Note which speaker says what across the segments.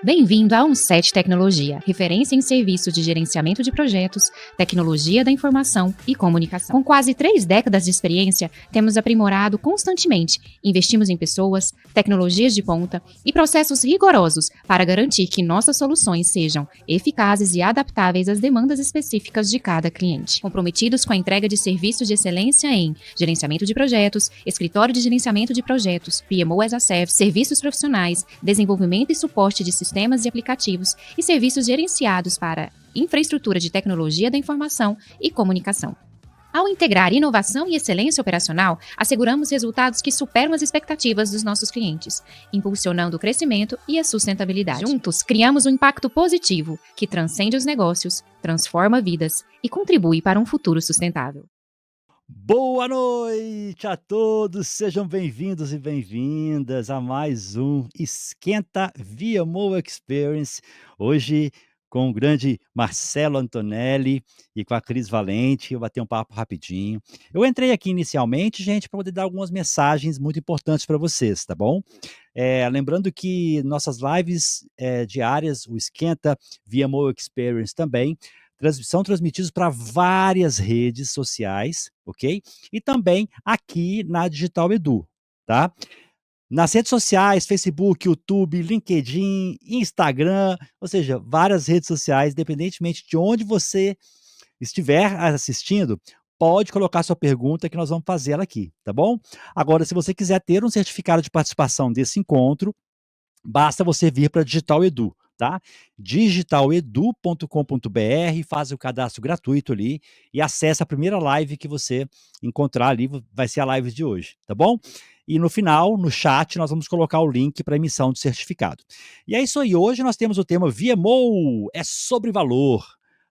Speaker 1: Bem-vindo à Onset Tecnologia, referência em serviços de gerenciamento de projetos, tecnologia da informação e comunicação. Com quase 3 décadas de experiência, temos aprimorado constantemente. Investimos em pessoas, tecnologias de ponta e processos rigorosos para garantir que nossas soluções sejam eficazes e adaptáveis às demandas específicas de cada cliente. Comprometidos com a entrega de serviços de excelência em gerenciamento de projetos, escritório de gerenciamento de projetos, PMO as a Service, serviços profissionais, desenvolvimento e suporte de sistemas e aplicativos e serviços gerenciados para infraestrutura de tecnologia da informação e comunicação. Ao integrar inovação e excelência operacional, asseguramos resultados que superam as expectativas dos nossos clientes, impulsionando o crescimento e a sustentabilidade. Juntos, criamos um impacto positivo que transcende os negócios, transforma vidas e contribui para um futuro sustentável.
Speaker 2: Boa noite a todos, sejam bem-vindos e bem-vindas a mais um Esquenta VMO Experience. Hoje com o grande Marcelo Antonelli e com a Cris Valente, eu bati um papo rapidinho. Eu entrei aqui inicialmente, gente, para poder dar algumas mensagens muito importantes para vocês, tá bom? Lembrando que nossas lives diárias, o Esquenta VMO Experience também, são transmitidos para várias redes sociais, ok? E também aqui na Digital Edu, tá? Nas redes sociais, Facebook, YouTube, LinkedIn, Instagram, ou seja, várias redes sociais, independentemente de onde você estiver assistindo, pode colocar sua pergunta que nós vamos fazer ela aqui, tá bom? Agora, se você quiser ter um certificado de participação desse encontro, basta você vir para Digital Edu, tá? digitaledu.com.br, faz o cadastro gratuito ali e acessa a primeira live que você encontrar ali, vai ser a live de hoje, tá bom? E no final, no chat, nós vamos colocar o link para emissão do certificado. E é isso aí, hoje nós temos o tema VMO, é sobre valor,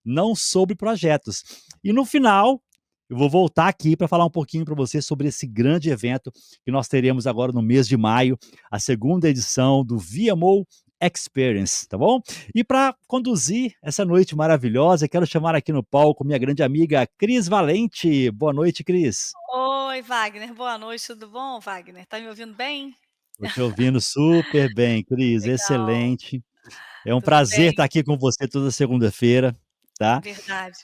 Speaker 2: não sobre projetos. E no final, eu vou voltar aqui para falar um pouquinho para você sobre esse grande evento que nós teremos agora no mês de maio, a segunda edição do VMO Experience, tá bom? E para conduzir essa noite maravilhosa, quero chamar aqui no palco minha grande amiga Cris Valente. Boa noite, Cris.
Speaker 3: Oi, Wagner. Boa noite, tudo bom, Wagner? Tá me ouvindo bem?
Speaker 2: Estou te ouvindo super bem, Cris,
Speaker 3: Legal,
Speaker 2: excelente. É um
Speaker 3: tudo
Speaker 2: prazer
Speaker 3: bem,
Speaker 2: estar aqui com você toda segunda-feira, tá?
Speaker 3: verdade.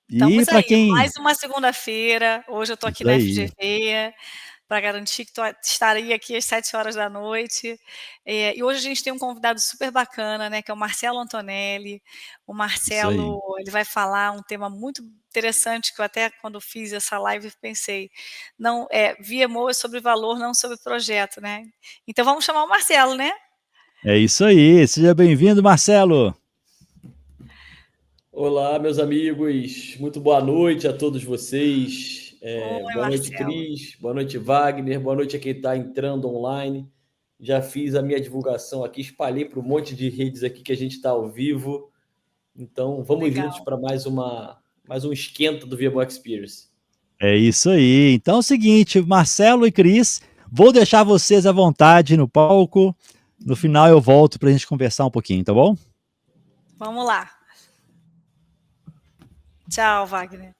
Speaker 2: E
Speaker 3: Estamos
Speaker 2: para
Speaker 3: aí,
Speaker 2: quem...
Speaker 3: mais uma segunda-feira. Hoje eu tô aqui
Speaker 2: Isso
Speaker 3: na
Speaker 2: aí.
Speaker 3: FGV para garantir que estarei aqui às 19 horas. E hoje a gente tem um convidado super bacana, né, que é o Marcelo Antonelli. O
Speaker 2: Isso aí.
Speaker 3: Marcelo, ele vai falar um tema muito interessante que eu até quando fiz essa live pensei, não, VMO é sobre valor, não sobre projeto, né. Então vamos chamar o Marcelo, né?
Speaker 2: É isso aí. Seja bem-vindo, Marcelo.
Speaker 4: Olá, meus amigos, muito boa noite a todos vocês.
Speaker 3: Oi,
Speaker 4: Boa noite,
Speaker 3: Marcelo.
Speaker 4: Cris, boa noite, Wagner, boa noite a quem está entrando online. Já fiz a minha divulgação aqui, espalhei para um monte de redes aqui que a gente está ao vivo. Então, vamos juntos
Speaker 3: Legal.
Speaker 4: para mais um esquenta do VMO Experience.
Speaker 2: É isso aí. Então é o seguinte, Marcelo e Cris, vou deixar vocês à vontade no palco. No final eu volto para a gente conversar um pouquinho, tá bom?
Speaker 3: Vamos lá. Tchau, Wagner.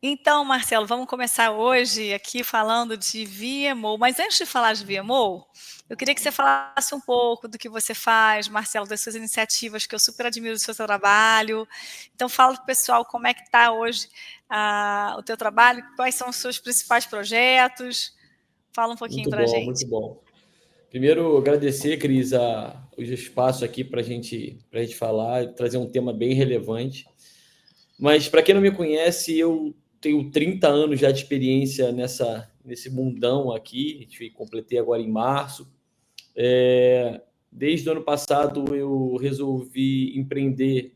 Speaker 3: Então, Marcelo, vamos começar hoje aqui falando de VMO. Mas antes de falar de VMO, eu queria que você falasse um pouco do que você faz, Marcelo, das suas iniciativas, que eu super admiro o seu trabalho. Então, fala para o pessoal como é que está hoje o teu trabalho, quais são os seus principais projetos. Fala um pouquinho
Speaker 4: Muito
Speaker 3: para a
Speaker 4: bom,
Speaker 3: gente.
Speaker 4: muito bom. Primeiro, agradecer, Cris, o espaço aqui para a gente falar, trazer um tema bem relevante. Mas, para quem não me conhece, eu tenho 30 anos já de experiência nesse mundão aqui. Completei agora em março. Desde o ano passado, eu resolvi empreender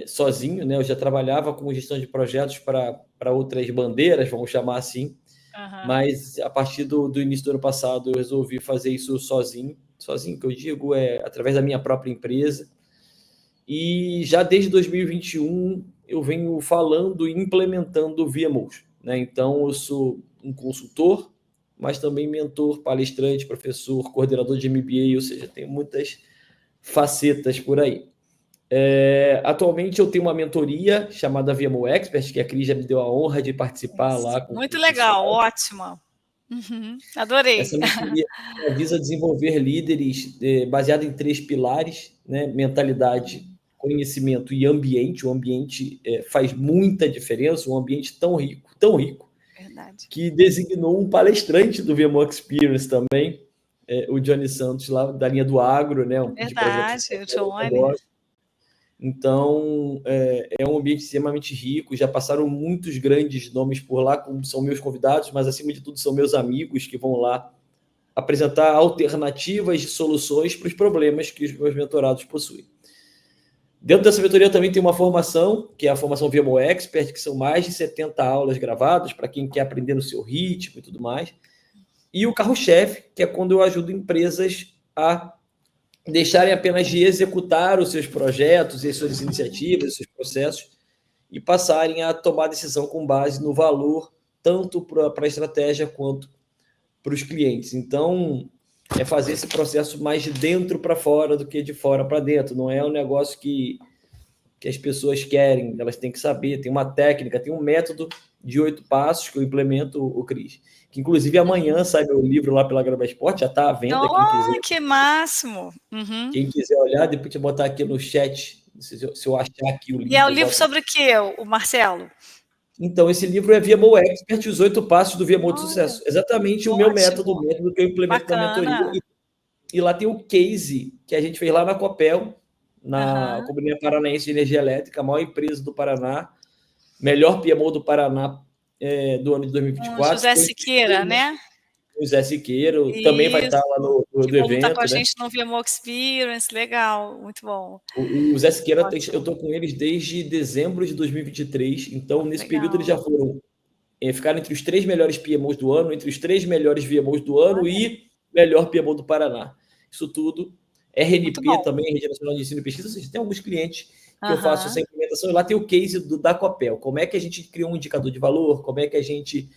Speaker 4: sozinho, né? Eu já trabalhava com gestão de projetos para outras bandeiras, vamos chamar assim.
Speaker 3: Uhum.
Speaker 4: Mas, a partir do início do ano passado, eu resolvi fazer isso sozinho. Sozinho, que eu digo, através da minha própria empresa. E já desde 2021 eu venho falando e implementando VMOs, né? Então eu sou um consultor, mas também mentor, palestrante, professor, coordenador de MBA, ou seja, tem muitas facetas por aí. Atualmente eu tenho uma mentoria chamada VMO Expert, que a Cris já me deu a honra de participar lá com
Speaker 3: Muito
Speaker 4: o
Speaker 3: legal,
Speaker 4: pessoal.
Speaker 3: ótima. Adorei.
Speaker 4: Essa mentoria visa desenvolver líderes baseado em 3 pilares, né? Mentalidade, conhecimento e ambiente. O ambiente faz muita diferença, um ambiente tão rico,
Speaker 3: Verdade.
Speaker 4: que designou um palestrante do VMO Experience também, o Johnny Santos, lá da linha do agro, né? De projetos.
Speaker 3: Verdade, o Johnny.
Speaker 4: Então, é um ambiente extremamente rico, já passaram muitos grandes nomes por lá, como são meus convidados, mas, acima de tudo, são meus amigos que vão lá apresentar alternativas de soluções para os problemas que os meus mentorados possuem. Dentro dessa mentoria também tem uma formação, que é a formação VMO Expert, que são mais de 70 aulas gravadas para quem quer aprender no seu ritmo e tudo mais. E o carro-chefe, que é quando eu ajudo empresas a deixarem apenas de executar os seus projetos, as suas iniciativas, os seus processos, e passarem a tomar decisão com base no valor, tanto para a estratégia quanto para os clientes. Então, é fazer esse processo mais de dentro para fora do que de fora para dentro. Não é um negócio que as pessoas querem, elas têm que saber. Tem uma técnica, tem um método de 8 passos que eu implemento, o Cris. Que, inclusive, amanhã sai meu livro lá pela Graba Esporte, já está à venda, quem quiser.
Speaker 3: Que máximo!
Speaker 4: Quem quiser olhar, depois eu botar aqui no chat, se eu achar aqui o link.
Speaker 3: E é o livro sobre o quê, o Marcelo?
Speaker 4: Então, esse livro é VMO Expert, os 8 passos do VMO de sucesso. Exatamente o meu método, o método que eu implemento na mentoria. E lá tem o case que a gente fez lá na Copel, na Companhia Paranaense de Energia Elétrica, a maior empresa do Paraná, melhor PMO do Paraná do ano de 2024.
Speaker 3: José Siqueira, né?
Speaker 4: O Zé Siqueira também vai estar lá no evento.
Speaker 3: Está com a gente no VMO Experience, legal, muito bom.
Speaker 4: O Zé Siqueira, eu estou com eles desde dezembro de 2023, então nesse período eles já ficaram entre os 3 melhores PMOs do ano, entre os 3 melhores VMOs do ano e melhor PMO do Paraná. Isso tudo, RNP também, Rede Nacional de Ensino e Pesquisa, ou seja, tem alguns clientes que eu faço essa implementação, e lá tem o case da Copel, como é que a gente criou um indicador de valor, como é que a gente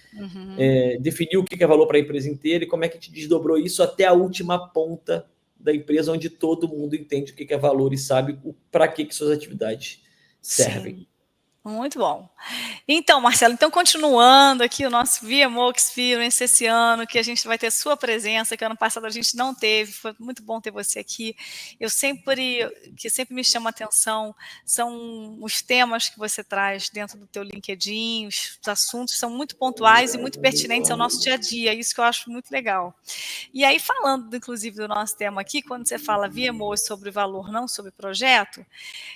Speaker 4: definiu o que é valor para a empresa inteira e como é que a gente desdobrou isso até a última ponta da empresa, onde todo mundo entende o que é valor e sabe para que suas atividades servem.
Speaker 3: Sim. Muito bom. Então, Marcelo, continuando aqui o nosso VMO Experience esse ano, que a gente vai ter sua presença, que ano passado a gente não teve, foi muito bom ter você aqui. Que sempre me chama a atenção são os temas que você traz dentro do teu LinkedIn, os assuntos são muito pontuais e muito pertinentes ao nosso dia a dia, isso que eu acho muito legal. E aí, falando, inclusive, do nosso tema aqui, quando você fala VMO sobre valor, não sobre projeto,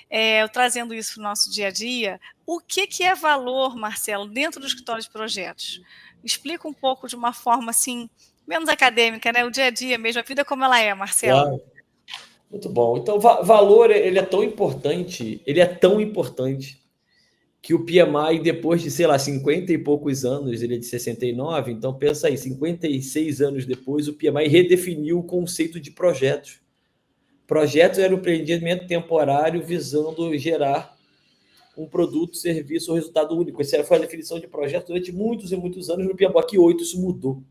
Speaker 3: eu trazendo isso para o nosso dia a dia, o que é valor, Marcelo, dentro do escritório de projetos? Explica um pouco de uma forma assim, menos acadêmica, né? O dia a dia mesmo, a vida como ela é, Marcelo.
Speaker 4: Claro. Muito bom. Então, valor, ele é tão importante que o PMI, depois de, 50 e poucos anos, ele é de 69, então pensa aí, 56 anos depois, o PMI redefiniu o conceito de projetos. Projetos era um empreendimento temporário visando gerar um produto, serviço ou resultado único. Essa foi a definição de projeto durante muitos e muitos anos. No PMBOK 8 isso mudou.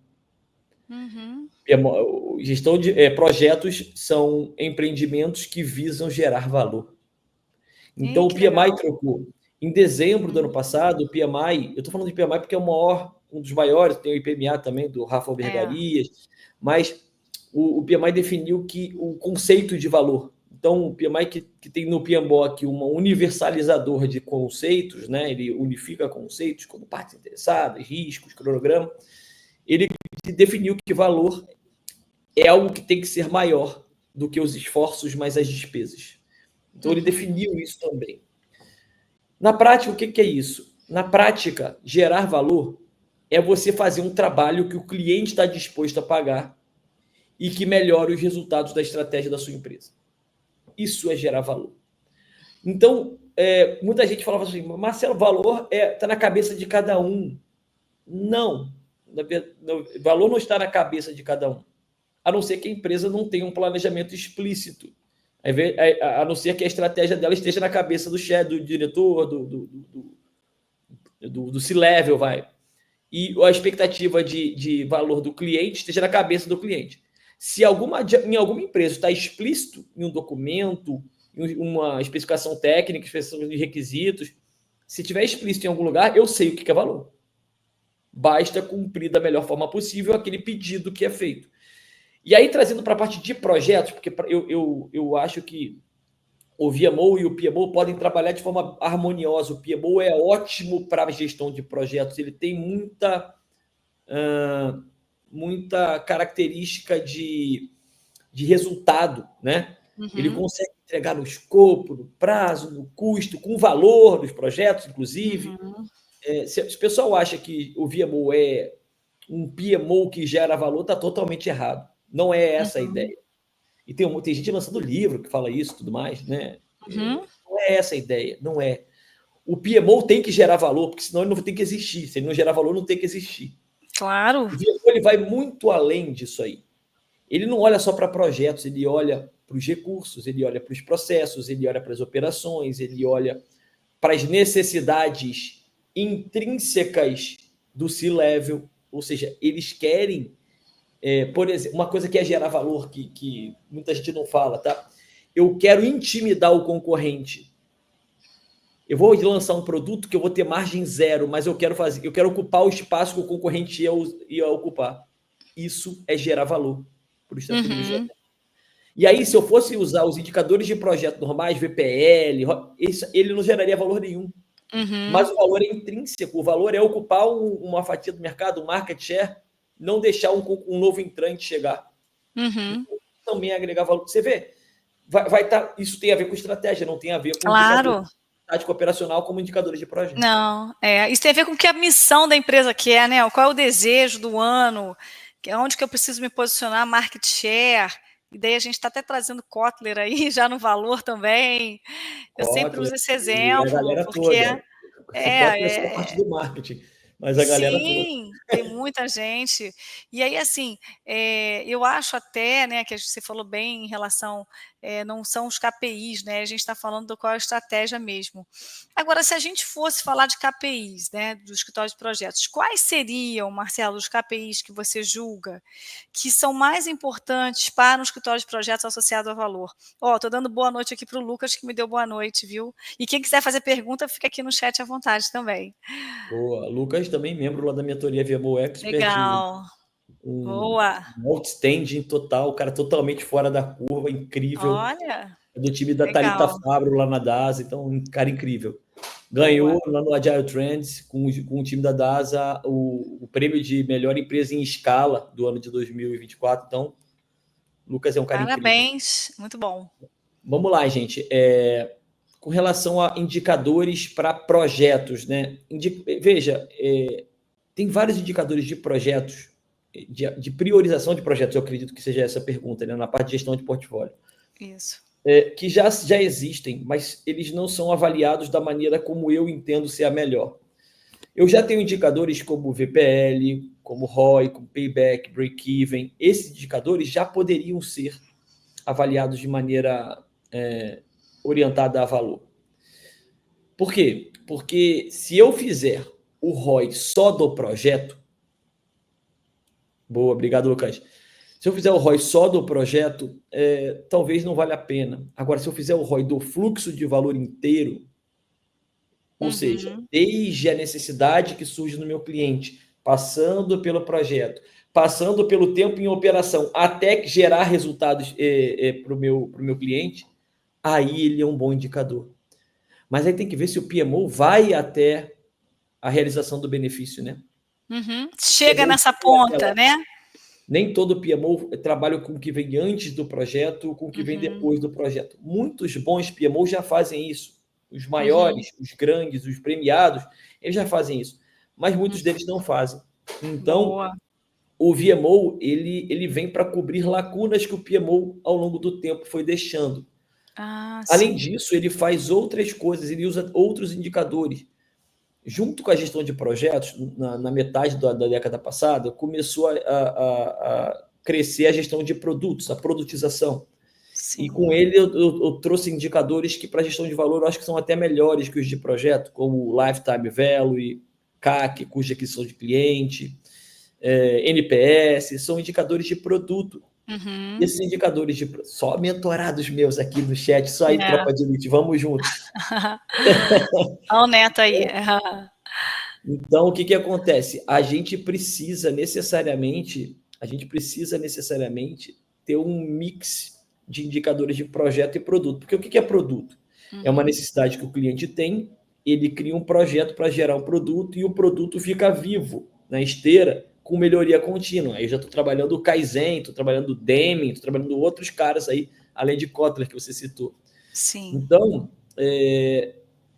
Speaker 4: Gestão de projetos são empreendimentos que visam gerar valor. Então, o PMI trocou. Em dezembro do ano passado, o PMI, eu estou falando de PMI porque é um dos maiores, tem o IPMA também, do Rafa Albergarias, mas o PMI definiu que o conceito de valor. Então, o PMI que tem no PMBOK um universalizador de conceitos, né? Ele unifica conceitos como partes interessadas, riscos, cronograma. Ele definiu que valor é algo que tem que ser maior do que os esforços mais as despesas. Então, ele definiu isso também. Na prática, o que é isso? Na prática, gerar valor é você fazer um trabalho que o cliente está disposto a pagar e que melhore os resultados da estratégia da sua empresa. Isso é gerar valor. Então, muita gente falava assim, Marcelo, valor está na cabeça de cada um. Não. O valor não está na cabeça de cada um. A não ser que a empresa não tenha um planejamento explícito. A não ser que a estratégia dela esteja na cabeça do chefe, do diretor, do C-level, vai. E a expectativa de valor do cliente esteja na cabeça do cliente. Se em alguma empresa está explícito em um documento, em uma especificação técnica, especificação de requisitos, se estiver explícito em algum lugar, eu sei o que é valor. basta cumprir da melhor forma possível aquele pedido que é feito. E aí, trazendo para a parte de projetos, porque eu acho que o VMO e o PMO podem trabalhar de forma harmoniosa. O PMO é ótimo para a gestão de projetos, ele tem muita característica de resultado, né? Ele consegue entregar no escopo, no prazo, no custo, com o valor dos projetos, inclusive. Se o pessoal acha que o VMO é um PMO que gera valor, está totalmente errado. Não é essa a ideia. E tem gente lançando livro que fala isso e tudo mais, né? Não é essa a ideia, não é. O PMO tem que gerar valor, porque senão ele não tem que existir. Se ele não gerar valor, não tem que existir.
Speaker 3: Claro.
Speaker 4: O VMO ele vai muito além disso aí. Ele não olha só para projetos, ele olha para os recursos, ele olha para os processos, ele olha para as operações, ele olha para as necessidades intrínsecas do C-Level, ou seja, eles querem, por exemplo, uma coisa que é gerar valor, que muita gente não fala, tá? Eu quero intimidar o concorrente. Eu vou lançar um produto que eu vou ter margem zero, mas eu quero ocupar o espaço que o concorrente ia ocupar. Isso é gerar valor para o estabelecimento. E aí, se eu fosse usar os indicadores de projeto normais, VPL, ele não geraria valor nenhum. Mas o valor é intrínseco, o valor é ocupar uma fatia do mercado, um market share, não deixar um novo entrante chegar. Também agregar valor. Você vê, isso tem a ver com estratégia, não tem a ver com tática operacional como indicadores de projeto.
Speaker 3: Não, isso tem a ver com o que a missão da empresa quer, né? Qual é o desejo do ano, onde que eu preciso me posicionar, market share. E daí a gente está até trazendo Kotler aí, já no valor também. Eu sempre uso esse exemplo,
Speaker 4: a galera
Speaker 3: porque
Speaker 4: toda. É a parte do marketing, mas a galera toda.
Speaker 3: Sim, tem muita gente. E aí, assim, eu acho até, né, que você falou bem em relação, não são os KPIs, né? A gente está falando do qual é a estratégia mesmo. Agora, se a gente fosse falar de KPIs, né, do escritório de projetos, quais seriam, Marcelo, os KPIs que você julga que são mais importantes para um escritório de projetos associado ao valor? Estou dando boa noite aqui para o Lucas, que me deu boa noite, viu? E quem quiser fazer pergunta, fica aqui no chat à vontade também.
Speaker 4: Boa. Lucas também membro lá da mentoria VMO Expert.
Speaker 3: Legal. Boa.
Speaker 4: Um outstanding total, o cara totalmente fora da curva, incrível.
Speaker 3: Olha.
Speaker 4: É do time da Thalita Fabro lá na DASA, então um cara incrível. Ganhou lá no Agile Trends com o time da DASA o prêmio de melhor empresa em escala do ano de 2024. Então, Lucas é um cara incrível.
Speaker 3: Parabéns, muito bom.
Speaker 4: Vamos lá, gente. Com relação a indicadores para projetos, né? Veja, tem vários indicadores de projetos, de priorização de projetos, eu acredito que seja essa a pergunta, né? Na parte de gestão de portfólio.
Speaker 3: Isso.
Speaker 4: Que já existem, mas eles não são avaliados da maneira como eu entendo ser a melhor. Eu já tenho indicadores como VPL, como ROI, como Payback, Break-Even. Esses indicadores já poderiam ser avaliados de maneira orientada a valor. Por quê? Porque se eu fizer o ROI só do projeto... Boa, obrigado, Lucas. Se eu fizer o ROI só do projeto, talvez não valha a pena. Agora, se eu fizer o ROI do fluxo de valor inteiro, ou seja, desde a necessidade que surge no meu cliente, passando pelo projeto, passando pelo tempo em operação, até gerar resultados para o meu cliente, aí ele é um bom indicador. Mas aí tem que ver se o PMO vai até a realização do benefício, né?
Speaker 3: Chega nessa ponta, né?
Speaker 4: Nem todo PMO trabalha com o que vem antes do projeto, com o que vem depois do projeto. Muitos bons PMO já fazem isso. Os maiores, os grandes, os premiados, eles já fazem isso. Mas muitos deles não fazem. Então, o VMO, ele vem para cobrir lacunas que o PMO, ao longo do tempo, foi deixando. Além disso, ele faz outras coisas, ele usa outros indicadores. Junto com a gestão de projetos, na metade da década passada, começou a crescer a gestão de produtos, a produtização. Sim. E com ele eu trouxe indicadores que para gestão de valor eu acho que são até melhores que os de projeto, como Lifetime Value, CAC, custo de aquisição de cliente, NPS, são indicadores de produto. Esses indicadores só mentorados meus aqui no chat, só aí, tropa de elite, vamos juntos.
Speaker 3: Olha o Neto aí.
Speaker 4: Então, o que acontece? A gente precisa necessariamente ter um mix de indicadores de projeto e produto. Porque o que é produto? É uma necessidade que o cliente tem, ele cria um projeto para gerar um produto e o produto fica vivo na esteira com melhoria contínua. Aí eu já estou trabalhando o Kaizen, estou trabalhando o Deming, estou trabalhando outros caras aí, além de Kotler, que você citou.
Speaker 3: Sim.
Speaker 4: Então,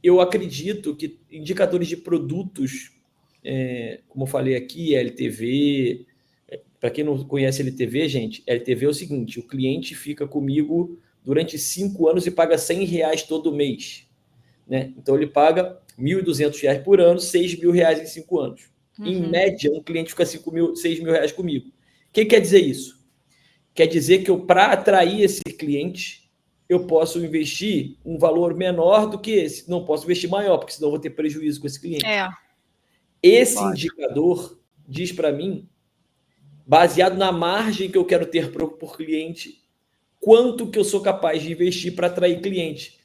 Speaker 4: eu acredito que indicadores de produtos, como eu falei aqui, LTV, para quem não conhece LTV, gente, LTV é o seguinte, o cliente fica comigo durante 5 anos e paga R$100 todo mês. Né? Então, ele paga R$1.200 por ano, R$6.000 em 5 anos. Em média, um cliente fica R$6.000 comigo. O que quer dizer isso? Quer dizer que para atrair esse cliente, eu posso investir um valor menor do que esse. Não posso investir maior, porque senão eu vou ter prejuízo com esse cliente. Esse indicador diz para mim, baseado na margem que eu quero ter por cliente, quanto que eu sou capaz de investir para atrair cliente.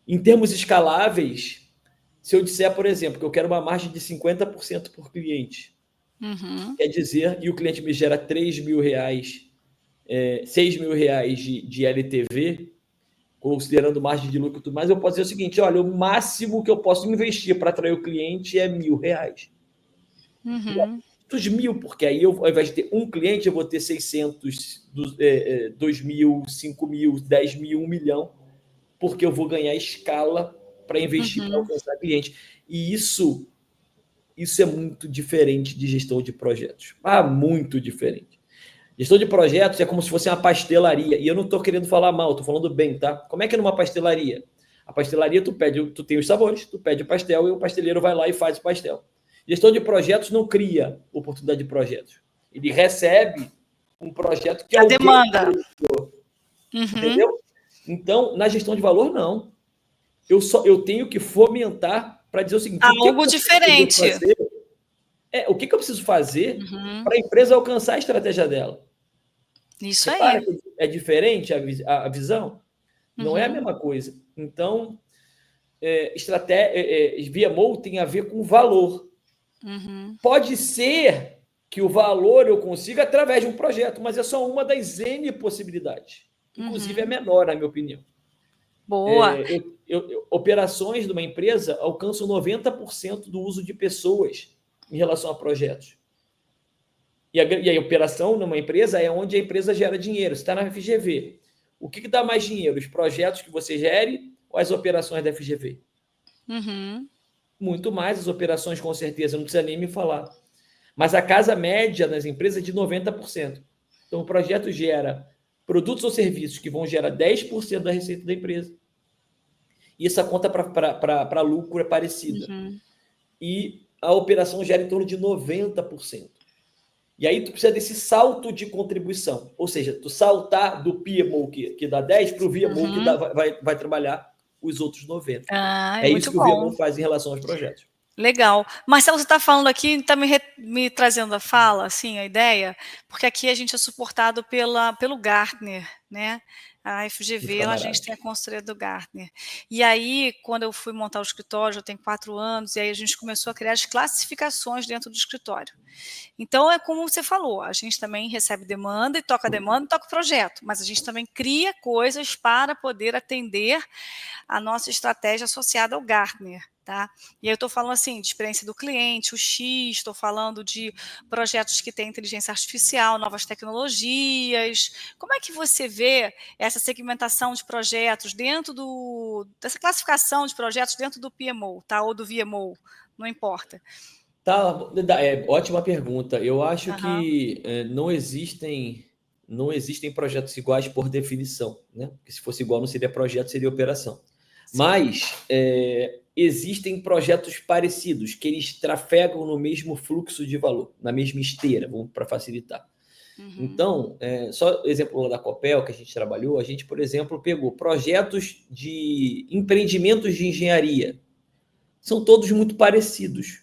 Speaker 4: Em termos escaláveis, se eu disser, por exemplo, que eu quero uma margem de 50% por cliente, quer dizer, e o cliente me gera R$3.000, R$6.000 de LTV, considerando margem de lucro e tudo mais, eu posso dizer o seguinte, olha, o máximo que eu posso investir para atrair o cliente é R$1.000. Dos 1.000, porque aí eu, ao invés de ter um cliente, eu vou ter 600, 2.000, 5.000, 10.000, 1 milhão, porque eu vou ganhar escala para investir para alcançar cliente. E isso é muito diferente de gestão de projetos. Muito diferente. Gestão de projetos é como se fosse uma pastelaria. E eu não estou querendo falar mal, estou falando bem, tá? Como é que é numa pastelaria? A pastelaria, tu tem os sabores, tu pede o pastel e o pasteleiro vai lá e faz o pastel. Gestão de projetos não cria oportunidade de projetos. Ele recebe um projeto que é
Speaker 3: a demanda.
Speaker 4: Entendeu? Então, na gestão de valor, não. Eu tenho que fomentar para dizer o seguinte...
Speaker 3: Algo diferente.
Speaker 4: O que eu preciso fazer para a empresa alcançar a estratégia dela?
Speaker 3: Isso aí.
Speaker 4: É diferente a visão? Não é a mesma coisa. Então, VMO tem a ver com valor. Pode ser que o valor eu consiga através de um projeto, mas é só uma das N possibilidades. Inclusive, é menor, na minha opinião.
Speaker 3: Boa.
Speaker 4: Operações de uma empresa alcançam 90% do uso de pessoas em relação a projetos. E a operação numa empresa é onde a empresa gera dinheiro. Você está na FGV. O que dá mais dinheiro? Os projetos que você gere ou as operações da FGV? Muito mais as operações, com certeza. Não precisa nem me falar. Mas a casa média nas empresas é de 90%. Então, o projeto gera produtos ou serviços que vão gerar 10% da receita da empresa. E essa conta para lucro é parecida. E a operação gera em torno de 90%. E aí tu precisa desse salto de contribuição. Ou seja, tu saltar do PMO que dá 10 para o VMO que vai trabalhar os outros 90%. É isso que o VMO faz em relação aos projetos.
Speaker 3: Legal. Marcelo, você está falando aqui, está me trazendo a fala, assim, a ideia, porque aqui a gente é suportado pelo Gartner, né? A FGV, a gente tem a consultoria do Gartner. E aí, quando eu fui montar o escritório, já tem 4 anos, e aí a gente começou a criar as classificações dentro do escritório. Então, é como você falou, a gente também recebe demanda e toca o projeto, mas a gente também cria coisas para poder atender a nossa estratégia associada ao Gartner. Tá? E aí eu estou falando assim, de experiência do cliente, o X, estou falando de projetos que têm inteligência artificial, novas tecnologias. Como é que você vê essa segmentação de projetos dentro dessa classificação de projetos dentro do PMO, tá? Ou do VMO, não importa.
Speaker 4: Ótima pergunta. Eu acho que não existem projetos iguais por definição, né? Porque se fosse igual não seria projeto, seria operação. Sim. Mas existem projetos parecidos, que eles trafegam no mesmo fluxo de valor, na mesma esteira, para facilitar. Então, só exemplo lá da Copel, que a gente trabalhou, a gente, por exemplo, pegou projetos de empreendimentos de engenharia. São todos muito parecidos.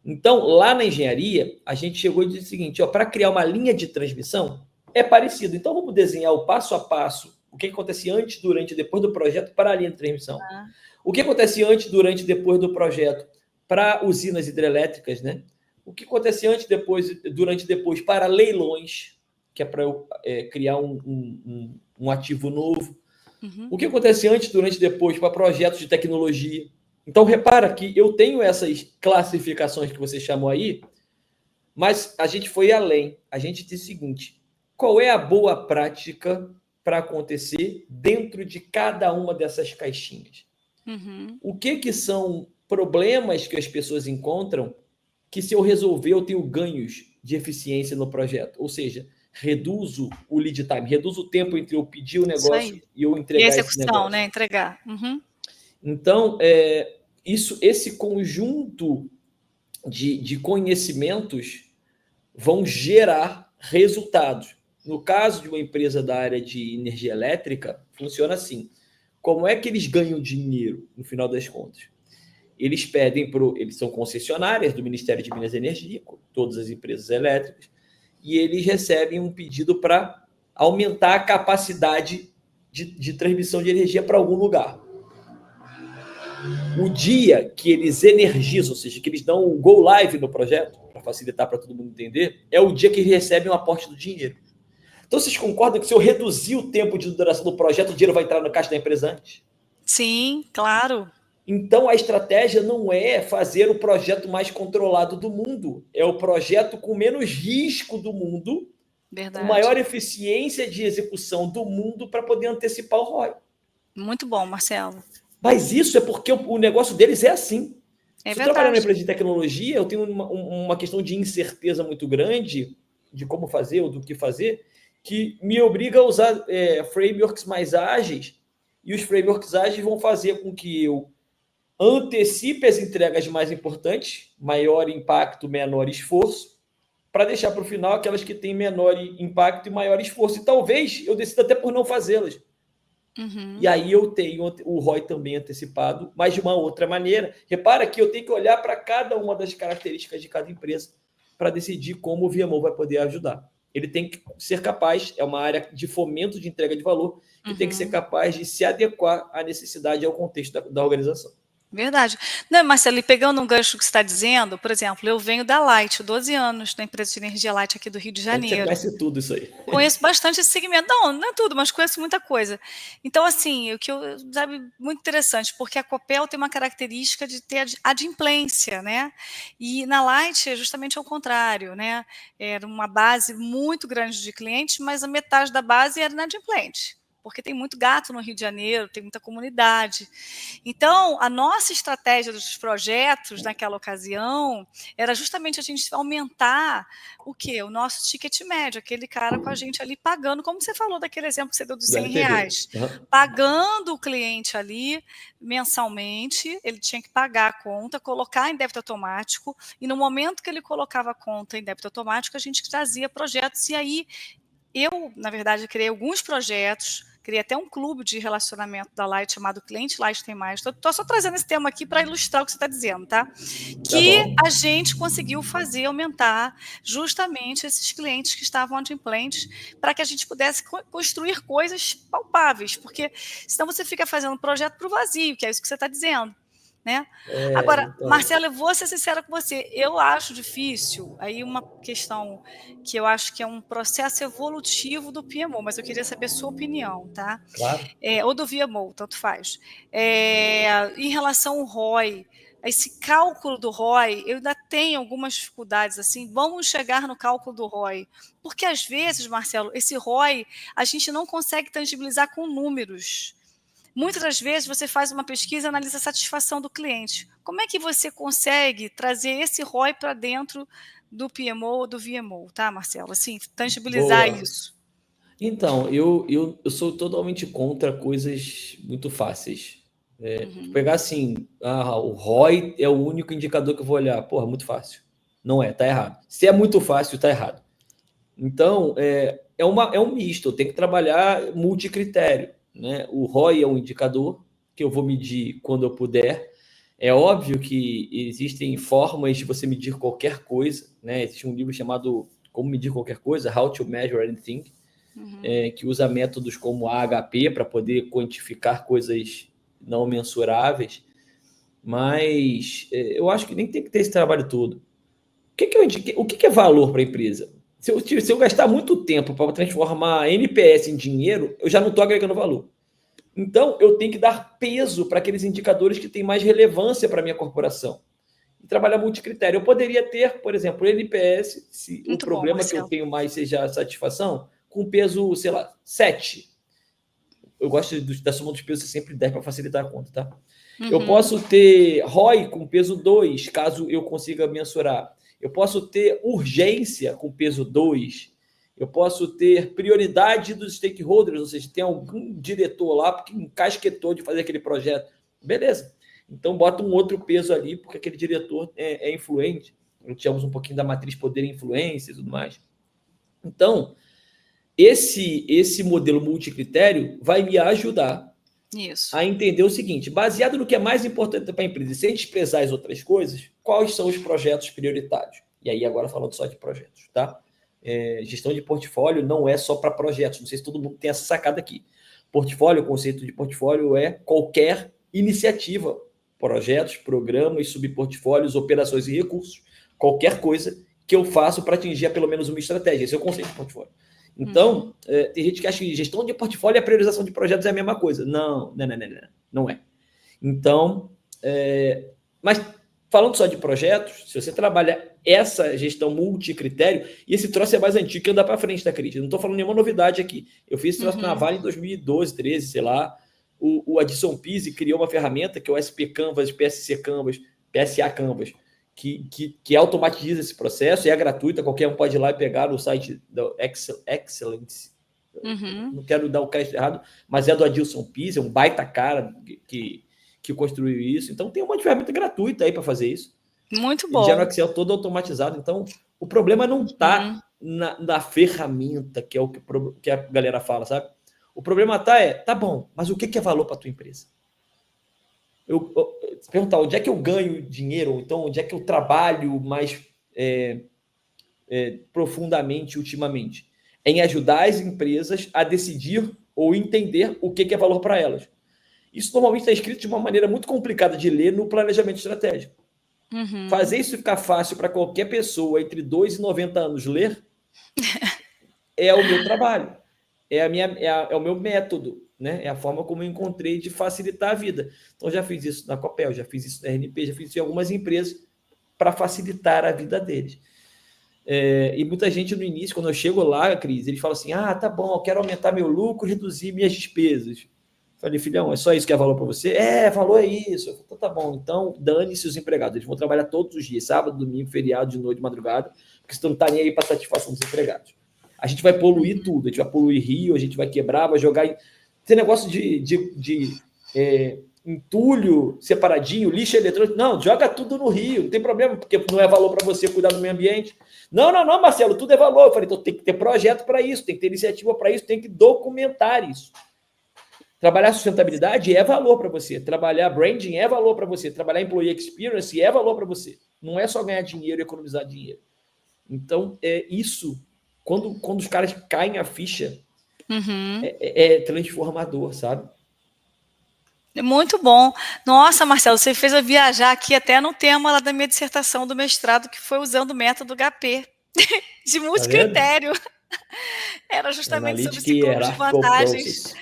Speaker 4: Então, lá na engenharia, a gente chegou e disse o seguinte, para criar uma linha de transmissão, é parecido. Então, vamos desenhar o passo a passo, o que acontece antes, durante e depois do projeto para a linha de transmissão. O que acontece antes, durante e depois do projeto para usinas hidrelétricas, né? O que acontece antes, depois, durante e depois, para leilões, que é para eu criar um ativo novo. O que acontece antes, durante e depois, para projetos de tecnologia. Então, repara que eu tenho essas classificações que você chamou aí, mas a gente foi além. A gente disse o seguinte: qual é a boa prática para acontecer dentro de cada uma dessas caixinhas? O que são problemas que as pessoas encontram que, se eu resolver, eu tenho ganhos de eficiência no projeto? Ou seja, reduzo o lead time, reduzo o tempo entre eu pedir o negócio e eu entregar esse negócio.
Speaker 3: E a execução, né? Entregar.
Speaker 4: Então, esse conjunto de conhecimentos vão gerar resultados. No caso de uma empresa da área de energia elétrica, funciona assim. Como é que eles ganham dinheiro, no final das contas? Eles eles são concessionárias do Ministério de Minas e Energia, todas as empresas elétricas, e eles recebem um pedido para aumentar a capacidade de transmissão de energia para algum lugar. O dia que eles energizam, ou seja, que eles dão o go live no projeto, para facilitar para todo mundo entender, é o dia que eles recebem o aporte do dinheiro. Então, vocês concordam que, se eu reduzir o tempo de duração do projeto, o dinheiro vai entrar no caixa da empresa antes?
Speaker 3: Sim, claro.
Speaker 4: Então, a estratégia não é fazer o projeto mais controlado do mundo, é o projeto com menos risco do mundo,
Speaker 3: Verdade.
Speaker 4: com maior eficiência de execução do mundo, para poder antecipar o ROI.
Speaker 3: Muito bom, Marcelo.
Speaker 4: Mas isso é porque o negócio deles é assim.
Speaker 3: É
Speaker 4: Se eu trabalhar numa
Speaker 3: verdade.
Speaker 4: empresa de tecnologia, eu tenho uma questão de incerteza muito grande de como fazer ou do que fazer, que me obriga a usar frameworks mais ágeis, e os frameworks ágeis vão fazer com que eu antecipe as entregas mais importantes, maior impacto, menor esforço, para deixar para o final aquelas que têm menor impacto e maior esforço. E talvez eu decida até por não fazê-las. E aí eu tenho o ROI também antecipado, mas de uma outra maneira. Repara que eu tenho que olhar para cada uma das características de cada empresa para decidir como o VMO vai poder ajudar. Ele tem que ser capaz, é uma área de fomento de entrega de valor, que tem que ser capaz de se adequar à necessidade e ao contexto da organização.
Speaker 3: Verdade. Não, Marcelo, e pegando um gancho que você está dizendo, por exemplo, eu venho da Light, 12 anos, na empresa de energia Light aqui do Rio de
Speaker 4: Você
Speaker 3: Janeiro.
Speaker 4: conhece tudo isso aí.
Speaker 3: Conheço bastante esse segmento. Não é tudo, mas conheço muita coisa. Então, assim, o que eu sabe muito interessante, porque a Copel tem uma característica de ter adimplência, né? E na Light é justamente ao contrário, né? Era uma base muito grande de clientes, mas a metade da base era inadimplente, porque tem muito gato no Rio de Janeiro, tem muita comunidade. Então, a nossa estratégia dos projetos naquela ocasião era justamente a gente aumentar o quê? O nosso ticket médio, aquele cara com a gente ali pagando, como você falou daquele exemplo que você deu dos R$100, pagando o cliente ali mensalmente, ele tinha que pagar a conta, colocar em débito automático, e no momento que ele colocava a conta em débito automático, a gente trazia projetos, e aí eu, na verdade, criei alguns projetos, criei até um clube de relacionamento da Light chamado Cliente Light Tem Mais. Estou só trazendo esse tema aqui para ilustrar o que você está dizendo, tá? Que a gente conseguiu fazer aumentar justamente esses clientes que estavam adimplentes, para que a gente pudesse construir coisas palpáveis, porque senão você fica fazendo um projeto para o vazio, que é isso que você está dizendo. Né? Agora, então, Marcelo, eu vou ser sincera com você, eu acho difícil, aí uma questão que eu acho que é um processo evolutivo do PMO, mas eu queria saber a sua opinião, tá?
Speaker 4: Claro.
Speaker 3: Ou do VMO, tanto faz. Em relação ao ROI, esse cálculo do ROI, eu ainda tenho algumas dificuldades, assim, vamos chegar no cálculo do ROI, porque às vezes, Marcelo, esse ROI a gente não consegue tangibilizar com números. Muitas das vezes você faz uma pesquisa e analisa a satisfação do cliente. Como é que você consegue trazer esse ROI para dentro do PMO ou do VMO, tá, Marcelo? Assim, tangibilizar isso.
Speaker 4: Então, eu sou totalmente contra coisas muito fáceis. Pegar assim, o ROI é o único indicador que eu vou olhar. Porra, muito fácil. Não é, tá errado. Se é muito fácil, tá errado. Então, é um misto, eu tenho que trabalhar multicritério. Né? O ROI é um indicador que eu vou medir quando eu puder. É óbvio que existem formas de você medir qualquer coisa. Né? Existe um livro chamado Como Medir Qualquer Coisa, How to Measure Anything, que usa métodos como AHP para poder quantificar coisas não mensuráveis. mas eu acho que nem tem que ter esse trabalho todo. O que é valor para a empresa? Se eu gastar muito tempo para transformar NPS em dinheiro, eu já não estou agregando valor. Então, eu tenho que dar peso para aqueles indicadores que têm mais relevância para a minha corporação. E trabalhar multicritério. Eu poderia ter, por exemplo, o NPS, se
Speaker 3: Muito
Speaker 4: o problema
Speaker 3: bom,
Speaker 4: que eu tenho mais seja a satisfação, com peso, sei lá, 7. Eu gosto da soma dos pesos sempre 10 para facilitar a conta, tá? Eu posso ter ROI com peso 2, caso eu consiga mensurar. Eu posso ter urgência com peso 2. Eu posso ter prioridade dos stakeholders, ou seja, tem algum diretor lá que encasquetou de fazer aquele projeto. Beleza. Então, bota um outro peso ali, porque aquele diretor é influente. Tivemos um pouquinho da matriz poder e influência e tudo mais. Então, esse modelo multicritério vai me ajudar a entender o seguinte, baseado no que é mais importante para a empresa, sem desprezar as outras coisas, quais são os projetos prioritários? E aí, agora falando só de projetos, tá? Gestão de portfólio não é só para projetos, não sei se todo mundo tem essa sacada aqui. Portfólio, o conceito de portfólio é qualquer iniciativa, projetos, programas, subportfólios, operações e recursos, qualquer coisa que eu faço para atingir pelo menos uma estratégia. Esse é o conceito de portfólio. Então, tem gente que acha que gestão de portfólio e a priorização de projetos é a mesma coisa. Não é. Então, mas falando só de projetos, se você trabalha essa gestão multicritério, e esse troço é mais antigo que anda para frente, tá, Cris? Eu não estou falando nenhuma novidade aqui. Eu fiz esse troço na Vale em 2012, 13, sei lá. O Adson Pizzi criou uma ferramenta que é o SP Canvas, PSC Canvas, PSA Canvas, que automatiza esse processo, e é gratuita, qualquer um pode ir lá e pegar no site da Excellence. Não quero dar o crédito errado, mas é do Adson Pizzi, é um baita cara que construiu isso. Então, tem uma ferramenta gratuita aí para fazer isso.
Speaker 3: Muito bom.
Speaker 4: Já no Excel todo automatizado. Então, o problema não está na ferramenta, que é o que a galera fala, sabe? O problema tá bom, mas o que é valor para a tua empresa? Se perguntar onde é que eu ganho dinheiro, ou então onde é que eu trabalho mais profundamente ultimamente? É em ajudar as empresas a decidir ou entender o que é valor para elas. Isso normalmente está escrito de uma maneira muito complicada de ler no planejamento estratégico. Fazer isso ficar fácil para qualquer pessoa entre 2 e 90 anos ler é o meu trabalho, é o meu método, né? É a forma como eu encontrei de facilitar a vida. Então, já fiz isso na Copel, já fiz isso na RNP, já fiz isso em algumas empresas para facilitar a vida deles. E muita gente no início, quando eu chego lá, Cris, eles falam assim, tá bom, eu quero aumentar meu lucro, reduzir minhas despesas. Falei, filhão, é só isso que é valor para você? Valor é isso. Então, tá bom. Então, dane-se os empregados. Eles vão trabalhar todos os dias, sábado, domingo, feriado, de noite, de madrugada, porque você não está nem aí para satisfação dos empregados. A gente vai poluir tudo. A gente vai poluir rio, a gente vai quebrar, vai jogar... Tem negócio de entulho separadinho, lixo eletrônico. Não, joga tudo no rio. Não tem problema, porque não é valor para você cuidar do meio ambiente. Não, Marcelo, tudo é valor. Eu falei, então tem que ter projeto para isso, tem que ter iniciativa para isso, tem que documentar isso. Trabalhar sustentabilidade é valor para você. Trabalhar branding é valor para você. Trabalhar employee experience é valor para você. Não é só ganhar dinheiro e economizar dinheiro. Então, isso, quando os caras caem a ficha, é transformador, sabe?
Speaker 3: Muito bom. Nossa, Marcelo, você fez eu viajar aqui até no tema lá da minha dissertação do mestrado, que foi usando o método HP, de multicritério. Era justamente sobre esse plano de vantagens.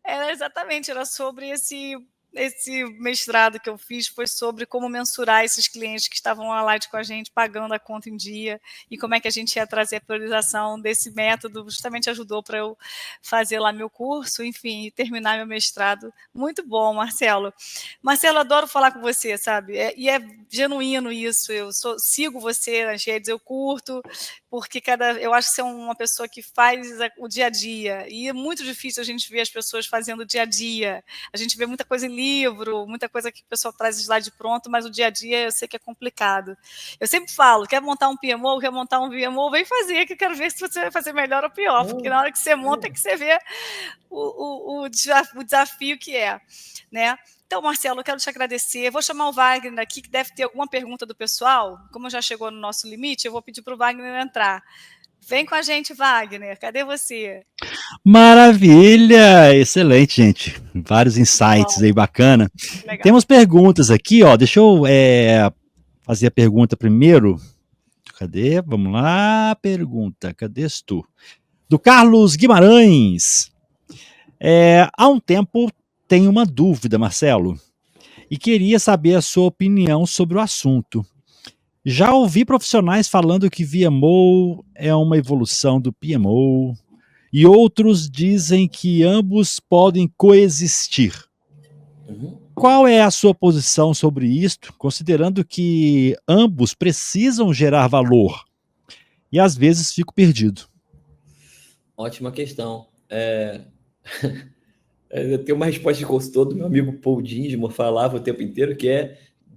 Speaker 3: Era sobre esse mestrado que eu fiz, foi sobre como mensurar esses clientes que estavam online com a gente, pagando a conta em dia, e como é que a gente ia trazer a priorização desse método, justamente ajudou para eu fazer lá meu curso, enfim, e terminar meu mestrado. Muito bom, Marcelo. Marcelo, adoro falar com você, sabe? E é genuíno isso, sigo você nas redes, eu curto, porque eu acho que você é uma pessoa que faz o dia a dia, e é muito difícil a gente ver as pessoas fazendo o dia a dia. A gente vê muita coisa em livro, muita coisa que o pessoal traz slide pronto, mas o dia a dia eu sei que é complicado. Eu sempre falo, quer montar um PMO, quer montar um VMO, vem fazer, que eu quero ver se você vai fazer melhor ou pior, porque na hora que você monta é que você vê o desafio que é, né? Então, Marcelo, eu quero te agradecer. Eu vou chamar o Wagner aqui, que deve ter alguma pergunta do pessoal. Como já chegou no nosso limite, eu vou pedir para o Wagner entrar. Vem com a gente, Wagner. Cadê você?
Speaker 2: Maravilha! Excelente, gente. Vários insights aí, bacana.
Speaker 3: Legal.
Speaker 2: Temos perguntas aqui, ó. Deixa eu fazer a pergunta primeiro. Cadê? Vamos lá. Pergunta. Cadê tu? Do Carlos Guimarães. Há um tempo tenho uma dúvida, Marcelo, e queria saber a sua opinião sobre o assunto. Já ouvi profissionais falando que VMO é uma evolução do PMO, e outros dizem que ambos podem coexistir. Qual é a sua posição sobre isto, considerando que ambos precisam gerar valor? E às vezes fico perdido.
Speaker 4: Ótima questão. Eu tenho uma resposta de consultor do meu amigo Paul Dinsmore, falava o tempo inteiro, que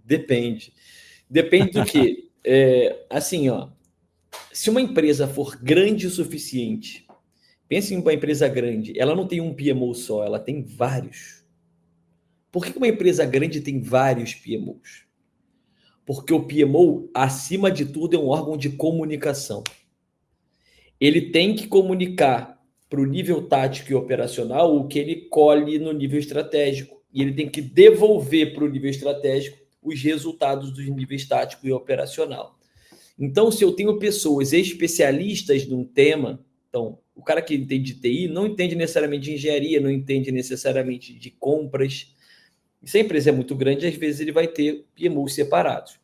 Speaker 4: depende. Depende do quê? Assim, ó, se uma empresa for grande o suficiente, pense em uma empresa grande, ela não tem um PMO só, ela tem vários. Por que uma empresa grande tem vários PMOs? Porque o PMO, acima de tudo, é um órgão de comunicação. Ele tem que comunicar para o nível tático e operacional o que ele colhe no nível estratégico. E ele tem que devolver para o nível estratégico os resultados dos níveis tático e operacional. Então, se eu tenho pessoas especialistas num tema, então, o cara que entende de TI não entende necessariamente de engenharia, não entende necessariamente de compras. Se a empresa é muito grande, às vezes ele vai ter PMOs separados.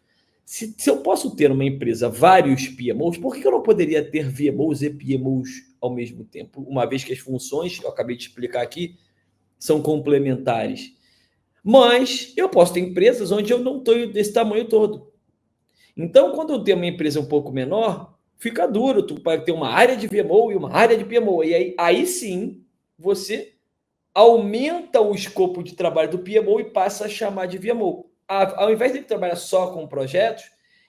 Speaker 4: Se eu posso ter numa empresa vários PMOs, por que eu não poderia ter VMOs e PMOs ao mesmo tempo? Uma vez que as funções, eu acabei de explicar aqui, são complementares. Mas eu posso ter empresas onde eu não estou desse tamanho todo. Então, quando eu tenho uma empresa um pouco menor, fica duro. Tu vai ter uma área de VMO e uma área de PMO. E aí sim, você aumenta o escopo de trabalho do PMO e passa a chamar de VMO. Ao invés de ele trabalhar só com projetos,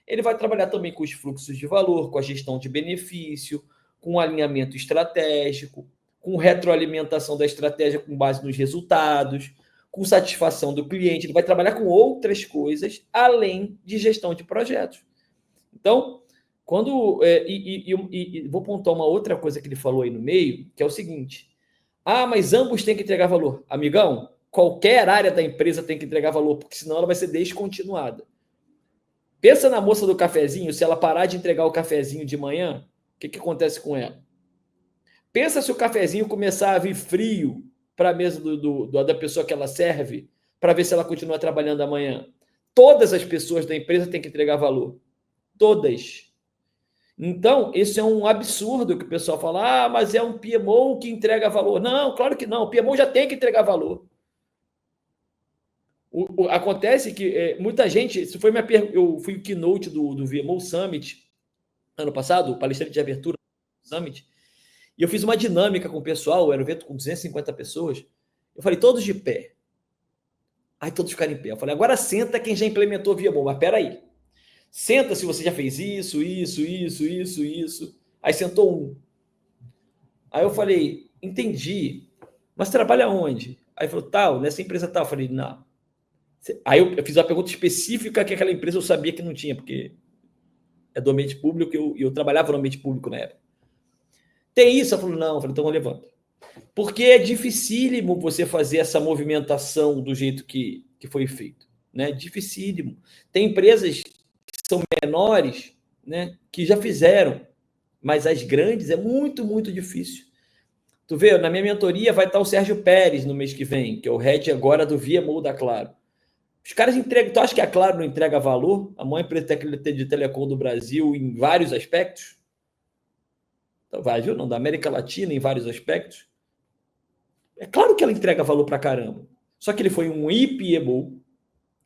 Speaker 4: ele vai trabalhar também com os fluxos de valor, com a gestão de benefício, com alinhamento estratégico, com retroalimentação da estratégia com base nos resultados, com satisfação do cliente. Ele vai trabalhar com outras coisas além de gestão de projetos. Então, quando vou pontuar uma outra coisa que ele falou aí no meio, que é o seguinte: mas ambos têm que entregar valor. Amigão, qualquer área da empresa tem que entregar valor, porque senão ela vai ser descontinuada. Pensa na moça do cafezinho, se ela parar de entregar o cafezinho de manhã, o que acontece com ela? Pensa se o cafezinho começar a vir frio para a mesa da pessoa que ela serve, para ver se ela continua trabalhando amanhã. Todas as pessoas da empresa têm que entregar valor. Todas. Então, isso é um absurdo que o pessoal fala, mas é um PMO que entrega valor. Não, claro que não. O PMO já tem que entregar valor. Acontece que muita gente... Eu fui o keynote do VMO Summit ano passado, o palestrante de abertura do Summit, e eu fiz uma dinâmica com o pessoal, era um evento com 250 pessoas. Eu falei, todos de pé. Aí todos ficaram em pé. Eu falei, agora senta quem já implementou o VMO. Mas peraí. Senta se você já fez isso. Aí sentou um. Aí eu falei, entendi. Mas trabalha onde? Aí falou, tal, nessa empresa tal. Eu falei, não. Aí eu fiz uma pergunta específica que aquela empresa eu sabia que não tinha, porque é do ambiente público e eu trabalhava no ambiente público na época. Tem isso? Eu falei, não. Eu falei, então levanta. Porque é dificílimo você fazer essa movimentação do jeito que foi feito. Né? Dificílimo. Tem empresas que são menores, né, que já fizeram, mas as grandes é muito, muito difícil. Tu vê, na minha mentoria vai estar o Sérgio Pérez no mês que vem, que é o head agora do VMO da Claro. Os caras entregam... Tu acha que a Claro não entrega valor? A maior empresa de telecom do Brasil em vários aspectos? Brasil não, da América Latina em vários aspectos. É claro que ela entrega valor pra caramba. Só que ele foi um IPMO,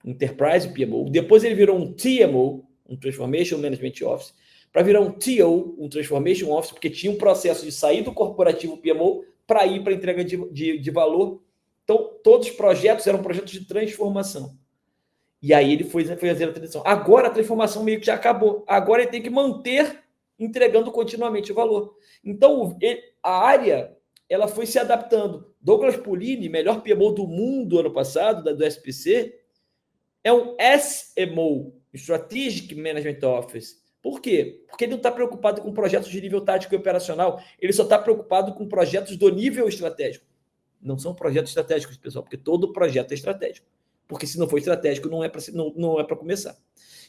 Speaker 4: Enterprise PMO, depois ele virou um TMO, um Transformation Management Office, para virar um TO, um Transformation Office, porque tinha um processo de sair do corporativo PMO para ir para entrega de valor. Então, todos os projetos eram projetos de transformação. E aí ele foi fazer a transição. Agora a transformação meio que já acabou. Agora ele tem que manter entregando continuamente o valor. Então, a área ela foi se adaptando. Douglas Polini, melhor PMO do mundo ano passado, do SPC, é um SMO, Strategic Management Office, Por quê? Porque ele não está preocupado com projetos de nível tático e operacional, ele só está preocupado com projetos do nível estratégico. Não são projetos estratégicos, pessoal, porque todo projeto é estratégico. Porque se não for estratégico, não é para começar.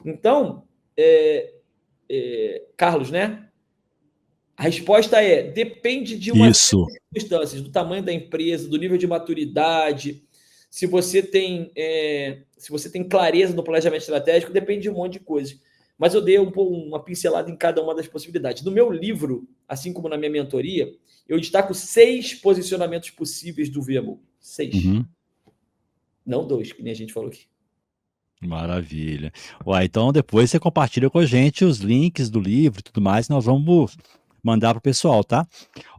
Speaker 4: Então, Carlos, né? A resposta depende de uma série de circunstâncias, do tamanho da empresa, do nível de maturidade, se você tem clareza no planejamento estratégico, depende de um monte de coisas. Mas eu dei uma pincelada em cada uma das possibilidades. No meu livro, assim como na minha mentoria, eu destaco 6 posicionamentos possíveis do VMO. 6.
Speaker 2: Uhum.
Speaker 4: Não 2, que nem a gente falou aqui.
Speaker 2: Maravilha. Uai, então depois você compartilha com a gente os links do livro e tudo mais, nós vamos mandar pro pessoal, tá?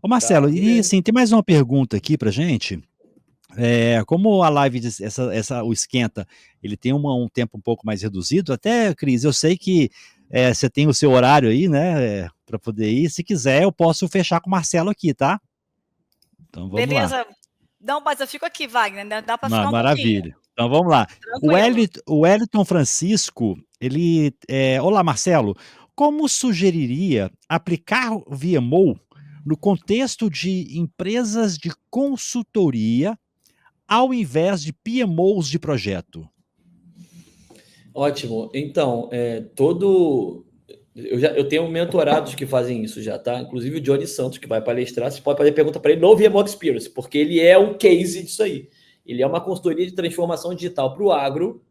Speaker 2: Ô Marcelo, e assim, tem mais uma pergunta aqui pra gente. Como a live, o Esquenta, ele tem um tempo um pouco mais reduzido, até, Cris, eu sei que você tem o seu horário aí, né, para poder ir. Se quiser, eu posso fechar com o Marcelo aqui, tá? Então vamos lá.
Speaker 3: Beleza. Não, mas eu fico aqui, Wagner, né? Dá para ficar um
Speaker 2: Maravilha.
Speaker 3: pouquinho.
Speaker 2: Então vamos lá.
Speaker 3: Tranquilo.
Speaker 2: O Wellington Francisco, ele... Olá, Marcelo. Como sugeriria aplicar o VMO no contexto de empresas de consultoria ao invés de PMOs de projeto?
Speaker 4: Ótimo. Então, eu tenho mentorados que fazem isso já, tá? Inclusive o Johnny Santos, que vai palestrar, você pode fazer pergunta para ele no VMO Experience, porque ele é um case disso aí. Ele é uma consultoria de transformação digital para o agro,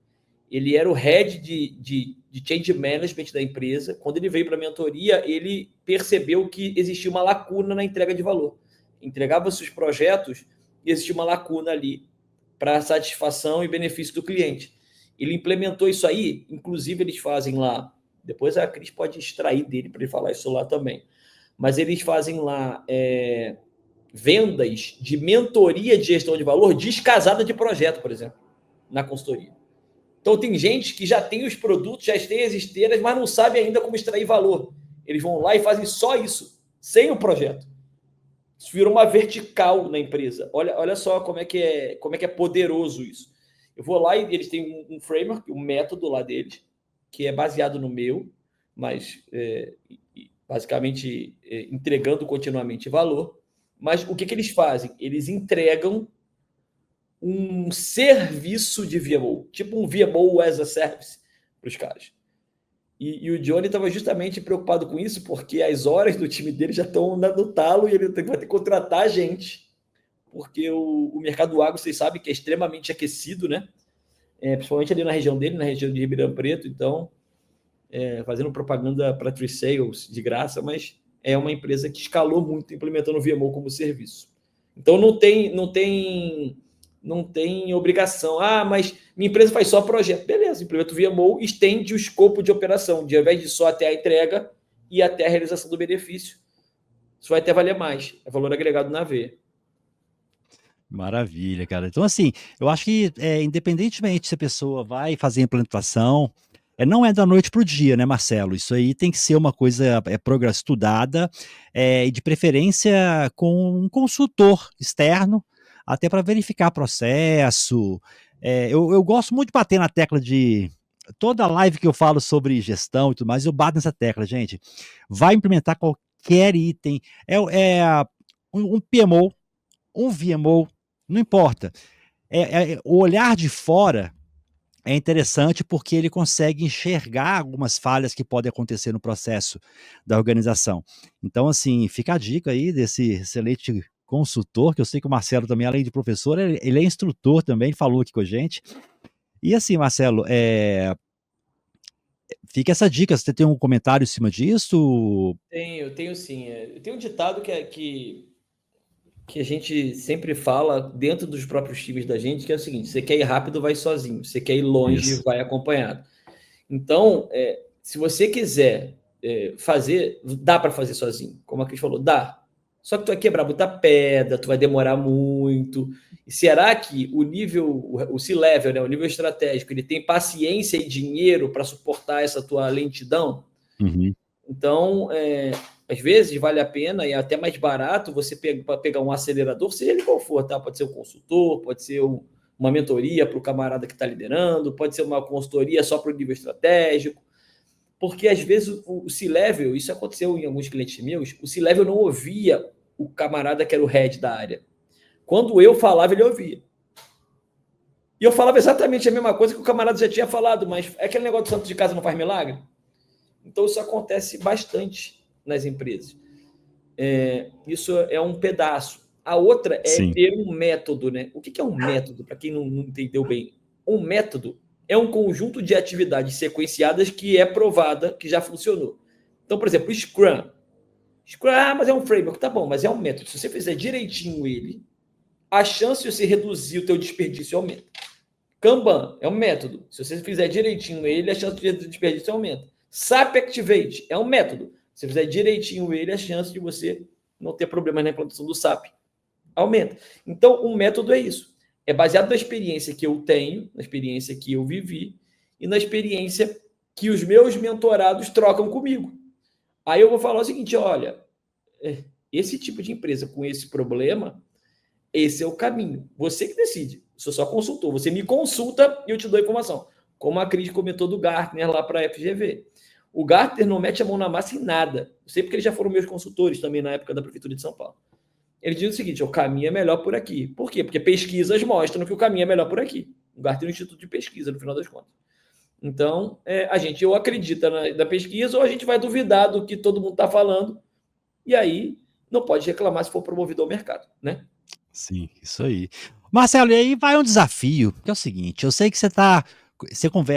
Speaker 4: ele era o head de change management da empresa. Quando ele veio para a mentoria, ele percebeu que existia uma lacuna na entrega de valor. Entregava-se os projetos e existia uma lacuna ali para satisfação e benefício do cliente. Ele implementou isso aí, inclusive eles fazem lá, depois a Cris pode extrair dele para ele falar isso lá também, mas eles fazem lá vendas de mentoria de gestão de valor descasada de projeto, por exemplo, na consultoria. Então tem gente que já tem os produtos, já tem as esteiras, mas não sabe ainda como extrair valor. Eles vão lá e fazem só isso, sem o projeto. Isso virou uma vertical na empresa. Olha só como é que é poderoso isso. Eu vou lá e eles têm um framework, um método lá deles, que é baseado no meu, mas basicamente entregando continuamente valor. Mas o que eles fazem? Eles entregam um serviço de VMO, tipo um VMO as a service para os caras. E o Johnny estava justamente preocupado com isso, porque as horas do time dele já estão no talo e ele vai ter que contratar gente, porque o mercado do agro, vocês sabem que é extremamente aquecido, né? Principalmente ali na região dele, na região de Ribeirão Preto, então, fazendo propaganda para Tree Sales de graça, mas é uma empresa que escalou muito implementando o VMO como serviço. Então, não tem obrigação. Mas minha empresa faz só projeto. Beleza, implementa o VMO, estende o escopo de operação, de ao invés de só até a entrega e até a realização do benefício. Isso vai até valer mais. É valor agregado na veia.
Speaker 2: Maravilha, cara. Então, assim, eu acho que, independentemente se a pessoa vai fazer a implantação, não é da noite para o dia, né, Marcelo? Isso aí tem que ser uma coisa estudada, e de preferência com um consultor externo, até para verificar processo. Eu gosto muito de bater na tecla de... Toda live que eu falo sobre gestão e tudo mais, eu bato nessa tecla, gente. Vai implementar qualquer item. Um PMO, um VMO, não importa. O olhar de fora é interessante porque ele consegue enxergar algumas falhas que podem acontecer no processo da organização. Então, assim, fica a dica aí desse excelente consultor, que eu sei que o Marcelo também, além de professor, ele é instrutor também, falou aqui com a gente. E assim, Marcelo, fica essa dica, você tem um comentário em cima disso?
Speaker 4: Eu tenho sim. Eu tenho um ditado que a gente sempre fala dentro dos próprios times da gente, que é o seguinte: você quer ir rápido, vai sozinho. Você quer ir longe,
Speaker 2: Isso.
Speaker 4: vai acompanhado. Então, se você quiser fazer, dá para fazer sozinho. Como a Cris falou, dá. Só que tu vai quebrar muita pedra, tu vai demorar muito. E será que o C-Level, né, o nível estratégico, ele tem paciência e dinheiro para suportar essa tua lentidão?
Speaker 2: Uhum.
Speaker 4: Então, às vezes vale a pena e é até mais barato você pegar um acelerador, seja ele qual for, tá? Pode ser um consultor, pode ser uma mentoria para o camarada que está liderando, pode ser uma consultoria só para o nível estratégico. porque às vezes o C-Level, isso aconteceu em alguns clientes meus, o C-Level não ouvia o camarada que era o head da área. Quando eu falava, ele ouvia. E eu falava exatamente a mesma coisa que o camarada já tinha falado, mas é aquele negócio do santo de casa não faz milagre? Então, isso acontece bastante nas empresas. Isso é um pedaço. A outra é
Speaker 2: Sim.
Speaker 4: ter um método, né? O que é um método, para quem não entendeu bem? Um método é um conjunto de atividades sequenciadas que é provada, que já funcionou. Então, por exemplo, Scrum. Scrum, mas é um framework, tá bom, mas é um método. Se você fizer direitinho ele, a chance de você reduzir o teu desperdício aumenta. Kanban é um método. Se você fizer direitinho ele, a chance de desperdício aumenta. SAP Activate é um método. Se você fizer direitinho ele, a chance de você não ter problema na implantação do SAP aumenta. Então, um método é isso. É baseado na experiência que eu tenho, na experiência que eu vivi e na experiência que os meus mentorados trocam comigo. Aí eu vou falar o seguinte, olha, esse tipo de empresa com esse problema, esse é o caminho. Você que decide. Eu sou só consultor. Você me consulta e eu te dou informação. Como a Cris comentou do Gartner lá para a FGV. O Gartner não mete a mão na massa em nada. Eu sei porque eles já foram meus consultores também na época da Prefeitura de São Paulo. Ele diz o seguinte, o caminho é melhor por aqui. Por quê? Porque pesquisas mostram que o caminho é melhor por aqui. O Gartner é um instituto de pesquisa, no final das contas. Então, a gente ou acredita na pesquisa ou a gente vai duvidar do que todo mundo está falando e aí não pode reclamar se for promovido ao mercado, né?
Speaker 2: Sim, isso aí. Marcelo, e aí vai um desafio, que é o seguinte, eu sei que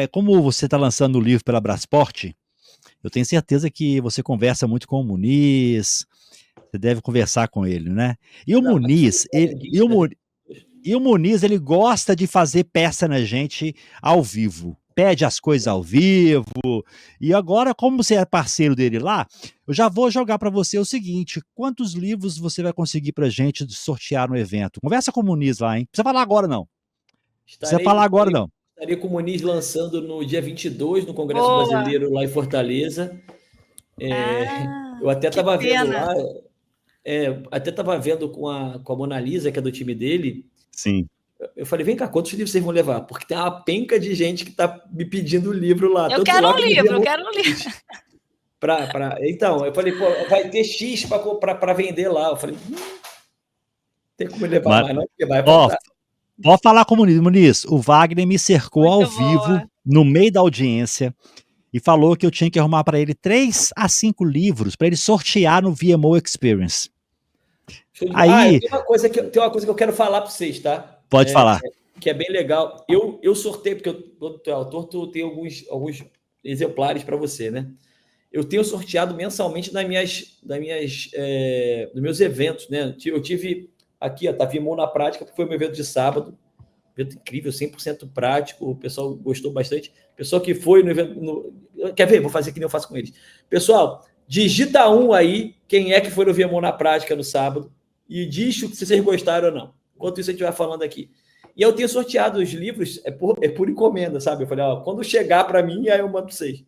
Speaker 2: como você está lançando o livro pela Brasport, eu tenho certeza que você conversa muito com o Muniz, você deve conversar com ele, né? E o
Speaker 4: Não,
Speaker 2: Muniz, ele gosta de fazer peça na gente ao vivo. Pede as coisas ao vivo. E agora, como você é parceiro dele lá, eu já vou jogar para você o seguinte: quantos livros você vai conseguir pra gente sortear no evento? Conversa com o Muniz lá, hein? Não precisa falar agora, não.
Speaker 4: Estarei com o Muniz lançando no dia 22, no Congresso
Speaker 3: Boa.
Speaker 4: Brasileiro, lá em Fortaleza. Eu até estava vendo lá, até estava vendo com a Mona Lisa, que é do time dele.
Speaker 2: Sim.
Speaker 4: Eu falei, vem cá, quantos livros vocês vão levar? Porque tem uma penca de gente que está me pedindo o livro lá.
Speaker 3: Eu quero um livro.
Speaker 4: Então, eu falei, pô, vai ter X para vender lá. Eu falei, tem como levar mais, não, porque vai faltar.
Speaker 2: Pode falar com o Muniz. O Wagner me cercou ao vivo, no meio da audiência, e falou que eu tinha que arrumar para ele 3 a 5 livros para ele sortear no VMO Experience.
Speaker 4: Aí, tem uma coisa que eu quero falar para vocês, tá?
Speaker 2: Pode falar.
Speaker 4: Que é bem legal. Eu sorteio, porque quando tu é autor, tu tem alguns exemplares para você, né? Eu tenho sorteado mensalmente dos meus eventos, né? Eu tive aqui, tá VMO na prática, que foi meu evento de sábado. Evento incrível, 100% prático. O pessoal gostou bastante. Pessoal que foi no evento... Quer ver? Vou fazer que nem eu faço com eles. Pessoal, digita 1 aí, quem é que foi no VMO na prática no sábado, e diz se vocês gostaram ou não. Enquanto isso, a gente vai falando aqui. E eu tenho sorteado os livros, por encomenda, sabe? Eu falei, quando chegar para mim, aí eu mando para vocês.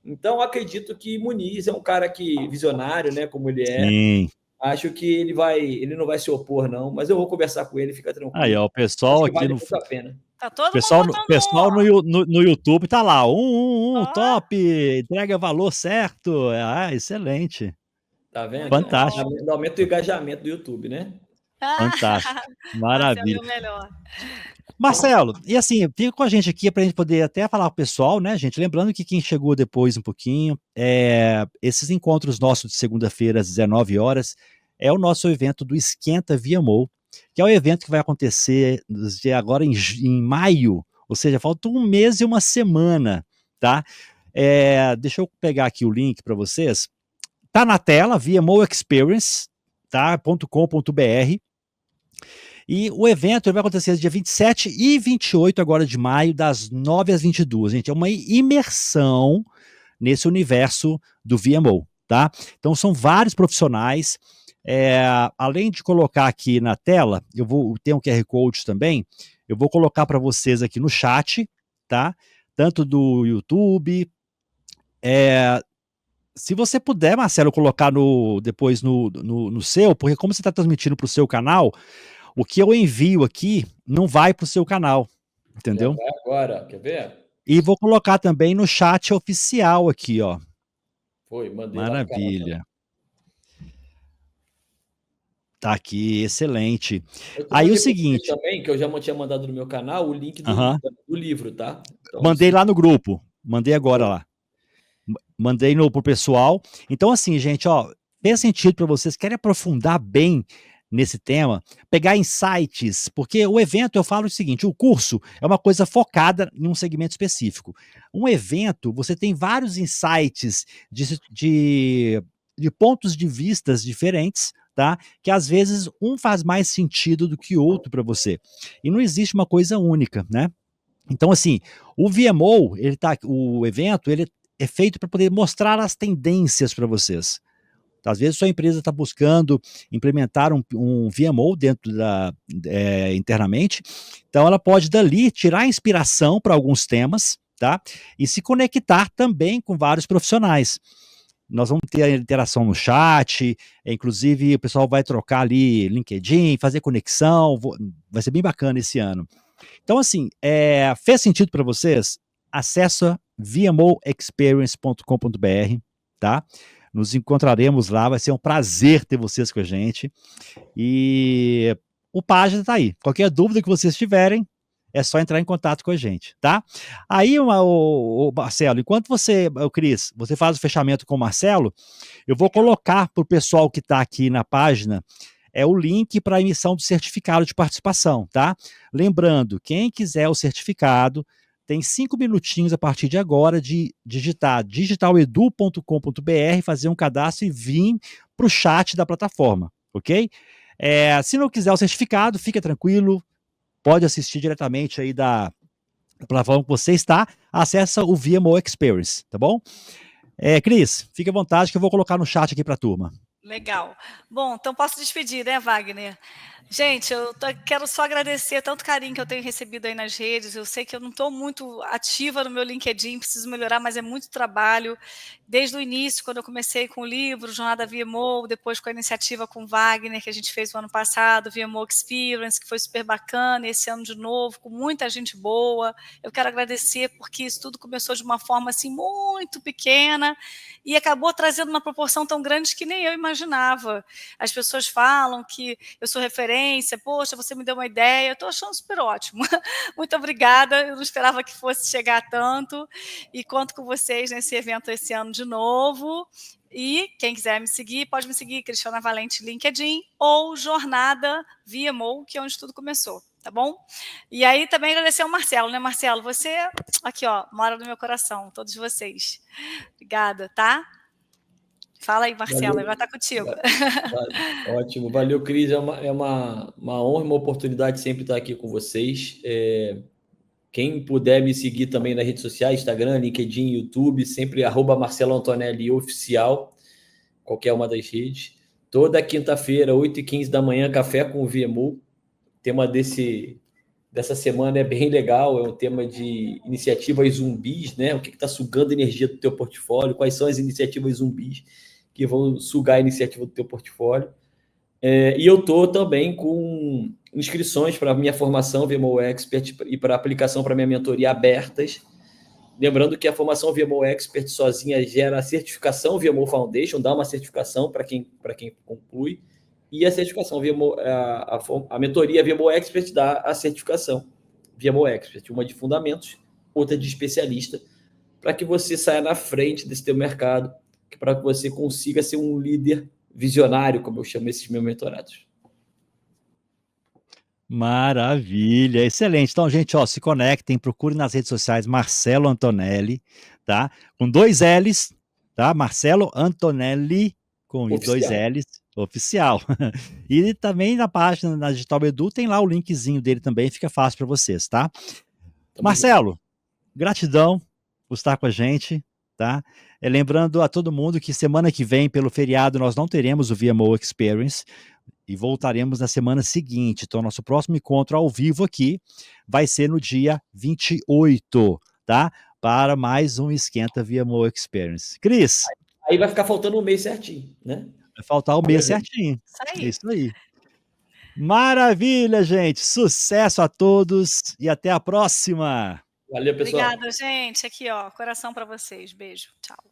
Speaker 4: Então, acredito que Muniz é um cara que visionário, né? Como ele é.
Speaker 2: Sim.
Speaker 4: Acho que ele não vai se opor, não, mas eu vou conversar com ele, fica tranquilo.
Speaker 2: Aí, ó, o pessoal aqui
Speaker 4: vale muito a pena.
Speaker 3: Tá todo
Speaker 2: pessoal
Speaker 3: mundo
Speaker 2: no YouTube tá lá, top, entrega valor certo. Excelente.
Speaker 4: Tá vendo?
Speaker 2: Fantástico.
Speaker 4: Aumenta o engajamento do YouTube, né?
Speaker 2: Fantástico. Maravilha.
Speaker 3: Marcelo é o melhor.
Speaker 2: Marcelo, e assim, fica com a gente aqui para a gente poder até falar com o pessoal, né, gente? Lembrando que quem chegou depois um pouquinho, esses encontros nossos de segunda-feira às 19 horas é o nosso evento do Esquenta VMO, que é o evento que vai acontecer agora em maio, ou seja, falta 1 mês e 1 semana, tá? Deixa eu pegar aqui o link para vocês. Tá na tela, VMO Experience, tá? .com.br. E o evento vai acontecer dia 27 e 28 agora de maio, das 9 às 22. Gente, é uma imersão nesse universo do VMO, tá? Então são vários profissionais. Além de colocar aqui na tela, ter um QR Code também, eu vou colocar para vocês aqui no chat, tá? Tanto do YouTube. Se você puder, Marcelo, colocar depois no seu, porque como você está transmitindo para o seu canal, o que eu envio aqui não vai para o seu canal, entendeu?
Speaker 4: Vai agora, quer ver?
Speaker 2: E vou colocar também no chat oficial aqui, ó.
Speaker 4: Foi, mandei lá no canal também.
Speaker 2: Maravilha. Tá aqui, excelente.
Speaker 4: Eu
Speaker 2: Aí o
Speaker 4: mandei para você
Speaker 2: seguinte,
Speaker 4: também, que eu já tinha mandado no meu canal, o link
Speaker 2: aham,
Speaker 4: do livro, tá? Então,
Speaker 2: mandei
Speaker 4: se
Speaker 2: lá no grupo, mandei agora
Speaker 4: for,
Speaker 2: lá. Mandei pro pessoal. Então, assim, gente, ó, fez sentido para vocês, querem aprofundar bem nesse tema, pegar insights, porque o evento, eu falo o seguinte, o curso é uma coisa focada em um segmento específico. Um evento, você tem vários insights de pontos de vistas diferentes, tá? Que às vezes um faz mais sentido do que outro para você. E não existe uma coisa única, né? Então, assim, o VMO, o evento, ele é feito para poder mostrar as tendências para vocês. Às vezes, sua empresa está buscando implementar um VMO internamente, então ela pode dali tirar inspiração para alguns temas, tá? E se conectar também com vários profissionais. Nós vamos ter a interação no chat, inclusive o pessoal vai trocar ali LinkedIn, fazer conexão, vai ser bem bacana esse ano. Então, assim, fez sentido para vocês? Acessa vmoexperience.com.br, tá? Nos encontraremos lá, vai ser um prazer ter vocês com a gente. E o página tá aí. Qualquer dúvida que vocês tiverem, é só entrar em contato com a gente, tá? Aí, o Marcelo, enquanto o Cris, você faz o fechamento com o Marcelo, eu vou colocar para o pessoal que está aqui na página o link para a emissão do certificado de participação, tá? Lembrando, quem quiser o certificado, tem 5 minutinhos a partir de agora de digitar digitaledu.com.br, fazer um cadastro e vir para o chat da plataforma, ok? Se não quiser o certificado, fica tranquilo, pode assistir diretamente aí da plataforma que você está, acessa o VMO Experience, tá bom? Cris, fique à vontade que eu vou colocar no chat aqui para a turma.
Speaker 3: Legal. Bom, então posso despedir, né, Wagner? Gente, quero só agradecer tanto carinho que eu tenho recebido aí nas redes. Eu sei que eu não estou muito ativa no meu LinkedIn, preciso melhorar, mas é muito trabalho. Desde o início, quando eu comecei com o livro, Jornada VMO, depois com a iniciativa com o Wagner, que a gente fez no ano passado, VMO Experience, que foi super bacana, esse ano de novo, com muita gente boa. Eu quero agradecer porque isso tudo começou de uma forma assim muito pequena e acabou trazendo uma proporção tão grande que nem eu imaginava. As pessoas falam que eu sou referência, poxa, você me deu uma ideia, eu estou achando super ótimo. Muito obrigada, eu não esperava que fosse chegar a tanto, e conto com vocês nesse evento esse ano de novo. E quem quiser me seguir, pode me seguir, Cristiana Valente LinkedIn, ou Jornada VMO, que é onde tudo começou, tá bom? E aí também agradecer ao Marcelo, né, Marcelo? Você, aqui, ó, mora no meu coração, todos vocês. Obrigada, tá? Fala aí, Marcelo,
Speaker 4: valeu.
Speaker 3: agora tá contigo.
Speaker 4: Ótimo, valeu, Cris. É uma honra, uma oportunidade sempre estar aqui com vocês. Quem puder me seguir também nas redes sociais, Instagram, LinkedIn, YouTube, sempre @Marcelo Antonelli Oficial, qualquer uma das redes. Toda quinta-feira, 8h15 da manhã, café com o VMO. O tema dessa semana é bem legal, é um tema de iniciativas zumbis, né? O que está sugando energia do teu portfólio, quais são as iniciativas zumbis que vão sugar a iniciativa do teu portfólio. E eu estou também com inscrições para a minha formação VMO Expert e para aplicação para minha mentoria abertas. Lembrando que a formação VMO Expert sozinha gera a certificação VMO Foundation, dá uma certificação para quem conclui, e a certificação VMO, a mentoria VMO Expert dá a certificação VMO Expert, uma de fundamentos, outra de especialista, para que você saia na frente desse teu mercado, para que você consiga ser um líder visionário, como eu chamo esses meus mentorados.
Speaker 2: Maravilha, excelente. Então, gente, ó, se conectem, procurem nas redes sociais Marcelo Antonelli, tá? Com 2 L's, tá? Marcelo Antonelli, com
Speaker 4: Oficial.
Speaker 2: 2 L's, oficial. E também na página da Digital Edu tem lá o linkzinho dele também, fica fácil para vocês, tá? Marcelo, gratidão por estar com a gente, tá? Lembrando a todo mundo que semana que vem, pelo feriado, nós não teremos o VMO Experience, e voltaremos na semana seguinte. Então, nosso próximo encontro ao vivo aqui vai ser no dia 28, tá? Para mais um Esquenta VMO Experience. Cris?
Speaker 4: Aí vai ficar faltando um mês certinho, né?
Speaker 2: Vai faltar o mês certinho. Isso aí. Maravilha, gente. Sucesso a todos e até a próxima.
Speaker 4: Valeu, pessoal.
Speaker 3: Obrigada, gente. Aqui, ó, coração para vocês. Beijo. Tchau.